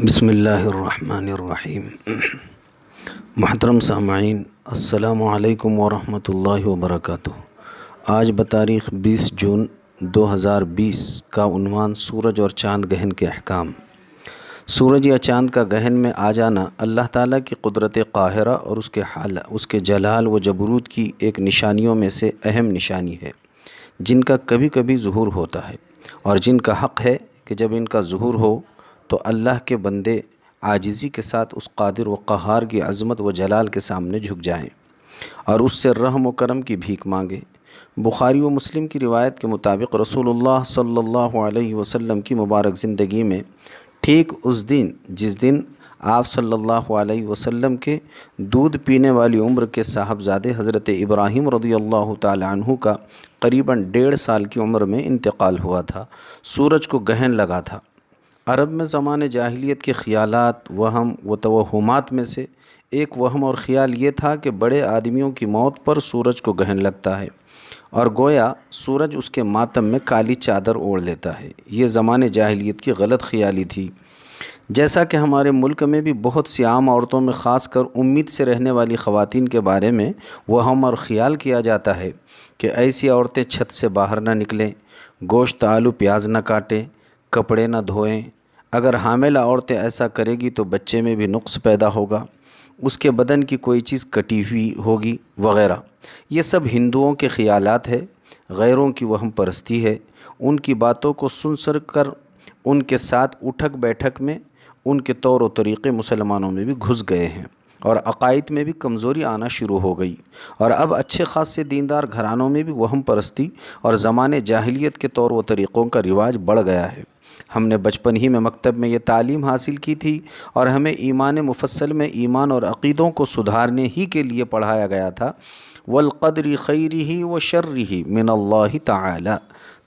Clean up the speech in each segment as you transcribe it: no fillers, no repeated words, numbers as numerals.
بسم اللہ الرحمن الرحیم۔ محترم سامعین، السلام علیکم ورحمۃ اللہ وبرکاتہ۔ آج بتاریخ 20 جون 2020 کا عنوان سورج اور چاند گہن کے احکام۔ سورج یا چاند کا گہن میں آ جانا اللہ تعالیٰ کی قدرت قاہرہ اور اس کے جلال و جبروت کی ایک نشانیوں میں سے اہم نشانی ہے، جن کا کبھی کبھی ظہور ہوتا ہے اور جن کا حق ہے کہ جب ان کا ظہور ہو تو اللہ کے بندے عاجزی کے ساتھ اس قادر و قہار کی عظمت و جلال کے سامنے جھک جائیں اور اس سے رحم و کرم کی بھیک مانگیں۔ بخاری و مسلم کی روایت کے مطابق رسول اللہ صلی اللہ علیہ وسلم کی مبارک زندگی میں ٹھیک اس دن جس دن آپ صلی اللہ علیہ وسلم کے دودھ پینے والی عمر کے صاحبزادے حضرت ابراہیم رضی اللہ تعالی عنہ کا قریباً 1.5 سال کی عمر میں انتقال ہوا تھا، سورج کو گہن لگا تھا۔ عرب میں زمانے جاہلیت کے خیالات، وہم و توہمات میں سے ایک وہم اور خیال یہ تھا کہ بڑے آدمیوں کی موت پر سورج کو گہن لگتا ہے اور گویا سورج اس کے ماتم میں کالی چادر اوڑھ لیتا ہے۔ یہ زمانے جاہلیت کی غلط خیالی تھی۔ جیسا کہ ہمارے ملک میں بھی بہت سی عام عورتوں میں خاص کر امید سے رہنے والی خواتین کے بارے میں وہم اور خیال کیا جاتا ہے کہ ایسی عورتیں چھت سے باہر نہ نکلیں، گوشت آلو پیاز نہ کاٹیں، کپڑے نہ دھوئیں، اگر حاملہ عورتیں ایسا کرے گی تو بچے میں بھی نقص پیدا ہوگا، اس کے بدن کی کوئی چیز کٹی ہوئی ہوگی وغیرہ۔ یہ سب ہندوؤں کے خیالات ہے، غیروں کی وہم پرستی ہے۔ ان کی باتوں کو سن کر ان کے ساتھ اٹھک بیٹھک میں ان کے طور و طریقے مسلمانوں میں بھی گھس گئے ہیں اور عقائد میں بھی کمزوری آنا شروع ہو گئی، اور اب اچھے خاصے دیندار گھرانوں میں بھی وہم پرستی اور زمانے جاہلیت کے طور و طریقوں کا رواج بڑھ گیا ہے۔ ہم نے بچپن ہی میں مکتب میں یہ تعلیم حاصل کی تھی اور ہمیں ایمان مفصل میں ایمان اور عقیدوں کو سدھارنے ہی کے لیے پڑھایا گیا تھا۔ والقدر خیرہ و شرہ من اللہ تعالی،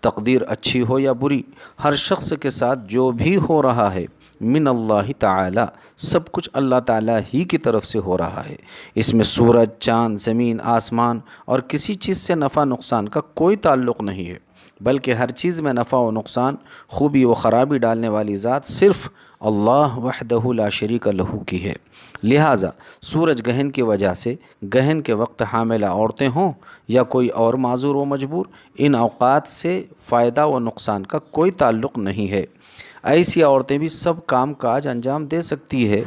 تقدیر اچھی ہو یا بری، ہر شخص کے ساتھ جو بھی ہو رہا ہے من اللہ تعالی، سب کچھ اللہ تعالیٰ ہی کی طرف سے ہو رہا ہے۔ اس میں سورج، چاند، زمین، آسمان اور کسی چیز سے نفع نقصان کا کوئی تعلق نہیں ہے، بلکہ ہر چیز میں نفع و نقصان، خوبی و خرابی ڈالنے والی ذات صرف اللہ وحدہ لا شریک لہ کی ہے۔ لہٰذا سورج گہن کی وجہ سے گہن کے وقت حاملہ عورتیں ہوں یا کوئی اور معذور و مجبور، ان اوقات سے فائدہ و نقصان کا کوئی تعلق نہیں ہے۔ ایسی عورتیں بھی سب کام کاج انجام دے سکتی ہے،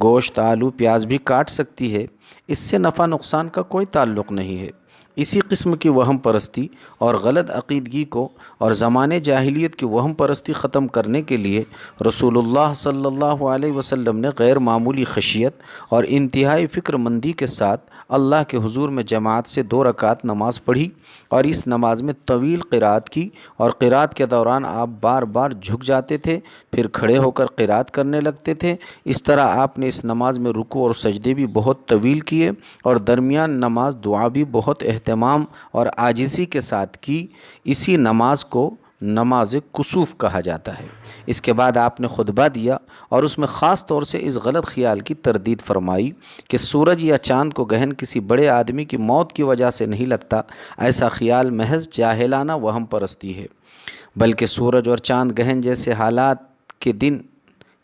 گوشت آلو پیاز بھی کاٹ سکتی ہے، اس سے نفع نقصان کا کوئی تعلق نہیں ہے۔ اسی قسم کی وہم پرستی اور غلط عقیدگی کو اور زمانے جاہلیت کی وہم پرستی ختم کرنے کے لیے رسول اللہ صلی اللہ علیہ وسلم نے غیر معمولی خشیت اور انتہائی فکر مندی کے ساتھ اللہ کے حضور میں جماعت سے 2 رکعت نماز پڑھی اور اس نماز میں طویل قرات کی، اور قرات کے دوران آپ بار بار جھک جاتے تھے، پھر کھڑے ہو کر قرات کرنے لگتے تھے۔ اس طرح آپ نے اس نماز میں رکوع اور سجدے بھی بہت طویل کیے اور درمیان نماز دعا بھی بہت اہتمام اور عاجزی کے ساتھ کی۔ اسی نماز کو نماز کسوف کہا جاتا ہے۔ اس کے بعد آپ نے خطبہ دیا اور اس میں خاص طور سے اس غلط خیال کی تردید فرمائی کہ سورج یا چاند کو گہن کسی بڑے آدمی کی موت کی وجہ سے نہیں لگتا۔ ایسا خیال محض جاہلانہ وہم پرستی ہے، بلکہ سورج اور چاند گہن جیسے حالات کے دن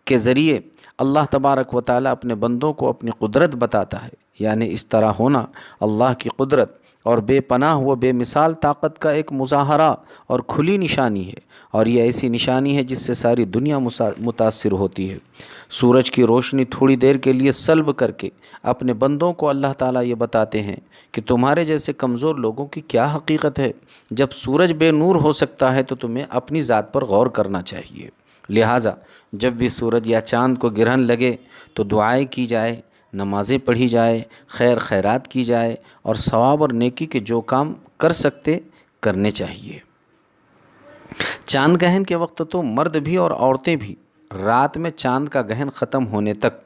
کے ذریعے اللہ تبارک و تعالیٰ اپنے بندوں کو اپنی قدرت بتاتا ہے، یعنی اس طرح ہونا اللہ کی قدرت اور بے پناہ و بے مثال طاقت کا ایک مظاہرہ اور کھلی نشانی ہے، اور یہ ایسی نشانی ہے جس سے ساری دنیا متاثر ہوتی ہے۔ سورج کی روشنی تھوڑی دیر کے لیے سلب کر کے اپنے بندوں کو اللہ تعالیٰ یہ بتاتے ہیں کہ تمہارے جیسے کمزور لوگوں کی کیا حقیقت ہے۔ جب سورج بے نور ہو سکتا ہے تو تمہیں اپنی ذات پر غور کرنا چاہیے۔ لہٰذا جب بھی سورج یا چاند کو گرہن لگے تو دعائیں کی جائے، نمازیں پڑھی جائے، خیر خیرات کی جائے اور ثواب اور نیکی کے جو کام کر سکتے کرنے چاہیے۔ چاند گہن کے وقت تو مرد بھی اور عورتیں بھی رات میں چاند کا گہن ختم ہونے تک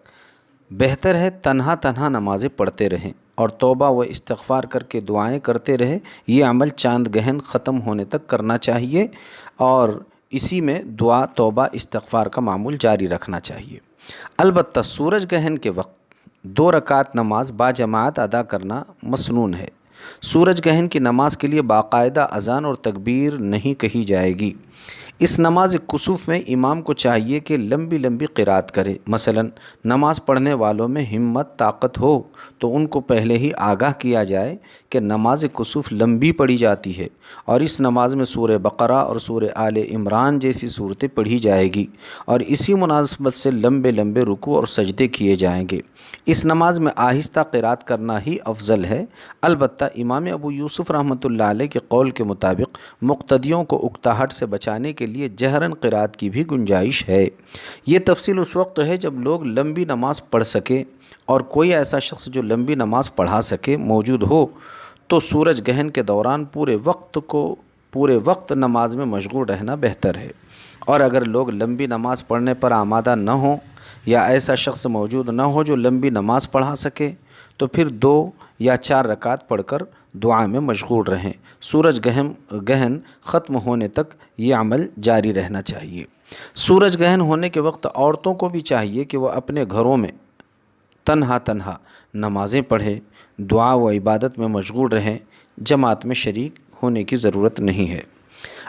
بہتر ہے تنہا نمازیں پڑھتے رہیں اور توبہ و استغفار کر کے دعائیں کرتے رہے۔ یہ عمل چاند گہن ختم ہونے تک کرنا چاہیے اور اسی میں دعا، توبہ، استغفار کا معمول جاری رکھنا چاہیے۔ البتہ سورج گہن کے وقت 2 رکعت نماز باجماعت ادا کرنا مسنون ہے۔ سورج گہن کی نماز کے لیے باقاعدہ اذان اور تکبیر نہیں کہی جائے گی۔ اس نماز کسوف میں امام کو چاہیے کہ لمبی لمبی قرات کرے۔ مثلا نماز پڑھنے والوں میں ہمت طاقت ہو تو ان کو پہلے ہی آگاہ کیا جائے کہ نماز کسوف لمبی پڑھی جاتی ہے اور اس نماز میں سورہ بقرہ اور سورہ آل عمران جیسی صورتیں پڑھی جائے گی اور اسی مناسبت سے لمبے لمبے رکوع اور سجدے کیے جائیں گے۔ اس نماز میں آہستہ قرات کرنا ہی افضل ہے۔ البتہ امام ابو یوسف رحمۃ اللہ علیہ کے قول کے مطابق مقتدیوں کو اکتاہٹ سے بچانے کے لیے جہراً قرات کی بھی گنجائش ہے۔ یہ تفصیل اس وقت ہے جب لوگ لمبی نماز پڑھ سکے اور کوئی ایسا شخص جو لمبی نماز پڑھا سکے موجود ہو تو سورج گہن کے دوران پورے وقت نماز میں مشغول رہنا بہتر ہے، اور اگر لوگ لمبی نماز پڑھنے پر آمادہ نہ ہوں یا ایسا شخص موجود نہ ہو جو لمبی نماز پڑھا سکے تو پھر 2 یا 4 رکعت پڑھ کر دعا میں مشغول رہیں۔ سورج گہن ختم ہونے تک یہ عمل جاری رہنا چاہیے۔ سورج گہن ہونے کے وقت عورتوں کو بھی چاہیے کہ وہ اپنے گھروں میں تنہا نمازیں پڑھیں، دعا و عبادت میں مشغول رہیں، جماعت میں شریک ہونے کی ضرورت نہیں ہے۔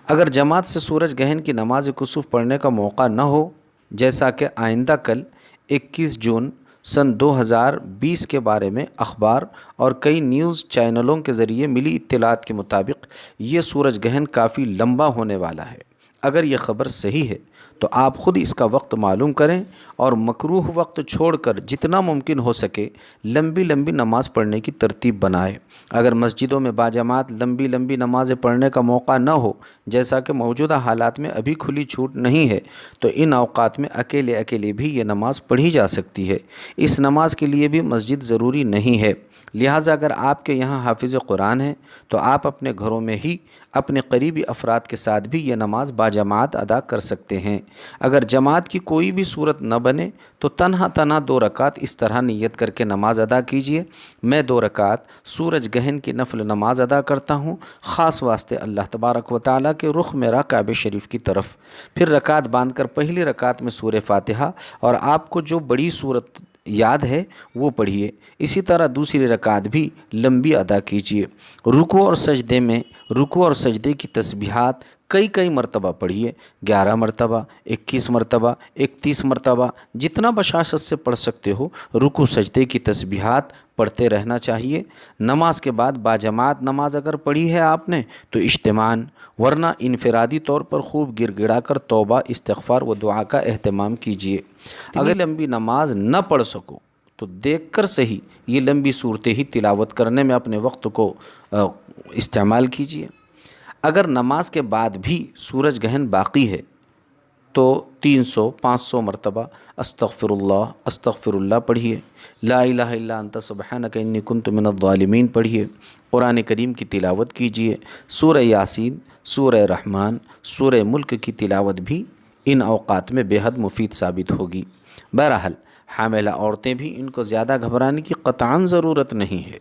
اگر جماعت سے سورج گہن کی نماز کسوف پڑھنے کا موقع نہ ہو، جیسا کہ آئندہ کل 21 جون سن 2020 کے بارے میں اخبار اور کئی نیوز چینلوں کے ذریعے ملی اطلاعات کے مطابق یہ سورج گہن کافی لمبا ہونے والا ہے۔ اگر یہ خبر صحیح ہے تو آپ خود اس کا وقت معلوم کریں اور مکروہ وقت چھوڑ کر جتنا ممکن ہو سکے لمبی لمبی نماز پڑھنے کی ترتیب بنائیں۔ اگر مسجدوں میں باجماعت لمبی لمبی نمازیں پڑھنے کا موقع نہ ہو، جیسا کہ موجودہ حالات میں ابھی کھلی چھوٹ نہیں ہے، تو ان اوقات میں اکیلے بھی یہ نماز پڑھی جا سکتی ہے۔ اس نماز کے لیے بھی مسجد ضروری نہیں ہے، لہٰذا اگر آپ کے یہاں حافظ قرآن ہیں تو آپ اپنے گھروں میں ہی اپنے قریبی افراد کے ساتھ بھی یہ نماز باجماعت ادا کر سکتے ہیں۔ اگر جماعت کی کوئی بھی صورت نہ بنے تو تنہا 2 رکعت اس طرح نیت کر کے نماز ادا کیجیے: میں 2 رکعت سورج گہن کی نفل نماز ادا کرتا ہوں، خاص واسطے اللہ تبارک و تعالیٰ کے رخ میرا کعبہ شریف کی طرف۔ پھر رکعت باندھ کر پہلی رکعت میں سورہ فاتحہ اور آپ کو جو بڑی صورت یاد ہے وہ پڑھیے۔ اسی طرح دوسری رکعت بھی لمبی ادا کیجیے۔ رکوع اور سجدے کی تسبیحات کئی مرتبہ پڑھیے، 11 مرتبہ، 21 مرتبہ، 31 مرتبہ، جتنا بشاشت سے پڑھ سکتے ہو رکوع سجدے کی تسبیحات پڑھتے رہنا چاہیے۔ نماز کے بعد باجماعت نماز اگر پڑھی ہے آپ نے تو اجتماعاً، ورنہ انفرادی طور پر خوب گر گڑا کر توبہ، استغفار و دعا کا اہتمام کیجیے۔ اگر لمبی نماز نہ پڑھ سکو تو دیکھ کر صحیح یہ لمبی صورتیں ہی تلاوت کرنے میں اپنے وقت کو استعمال کیجیے۔ اگر نماز کے بعد بھی سورج گہن باقی ہے تو 300-500 مرتبہ استغفر اللہ پڑھیے، لا الہ الا انت سبحانک انی کنت من الظالمین پڑھیے، قرآن کریم کی تلاوت کیجیے، سورہ یاسین، سورہ رحمان، سورہ ملک کی تلاوت بھی ان اوقات میں بے حد مفید ثابت ہوگی۔ بہرحال حاملہ عورتیں بھی ان کو زیادہ گھبرانے کی قطعاً ضرورت نہیں ہے،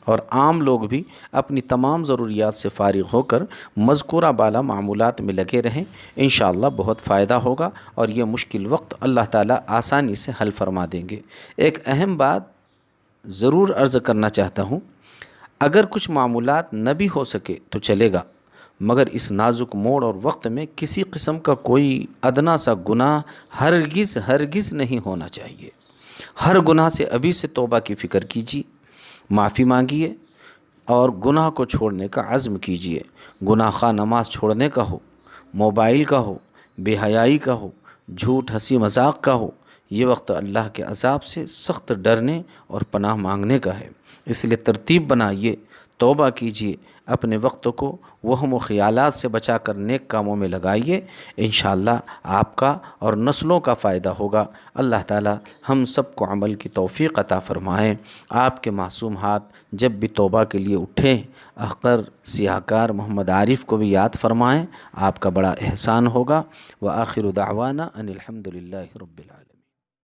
اور عام لوگ بھی اپنی تمام ضروریات سے فارغ ہو کر مذکورہ بالا معمولات میں لگے رہیں، انشاءاللہ بہت فائدہ ہوگا اور یہ مشکل وقت اللہ تعالیٰ آسانی سے حل فرما دیں گے۔ ایک اہم بات ضرور عرض کرنا چاہتا ہوں، اگر کچھ معمولات نہ بھی ہو سکے تو چلے گا، مگر اس نازک موڑ اور وقت میں کسی قسم کا کوئی ادنا سا گناہ ہرگز نہیں ہونا چاہیے۔ ہر گناہ سے ابھی سے توبہ کی فکر کیجیے، معافی مانگیے اور گناہ کو چھوڑنے کا عزم کیجیے۔ گناہ خواہ نماز چھوڑنے کا ہو، موبائل کا ہو، بے حیائی کا ہو، جھوٹ ہنسی مذاق کا ہو، یہ وقت اللہ کے عذاب سے سخت ڈرنے اور پناہ مانگنے کا ہے۔ اس لیے ترتیب بنائیے، توبہ کیجیے، اپنے وقت کو وہم و خیالات سے بچا کر نیک کاموں میں لگائیے، انشاءاللہ آپ کا اور نسلوں کا فائدہ ہوگا۔ اللہ تعالی ہم سب کو عمل کی توفیق عطا فرمائیں۔ آپ کے معصوم ہاتھ جب بھی توبہ کے لیے اٹھیں، احقر سیاہ کار محمد عارف کو بھی یاد فرمائیں، آپ کا بڑا احسان ہوگا۔ وآخر دعوانا ان الحمد للہ رب العالمین۔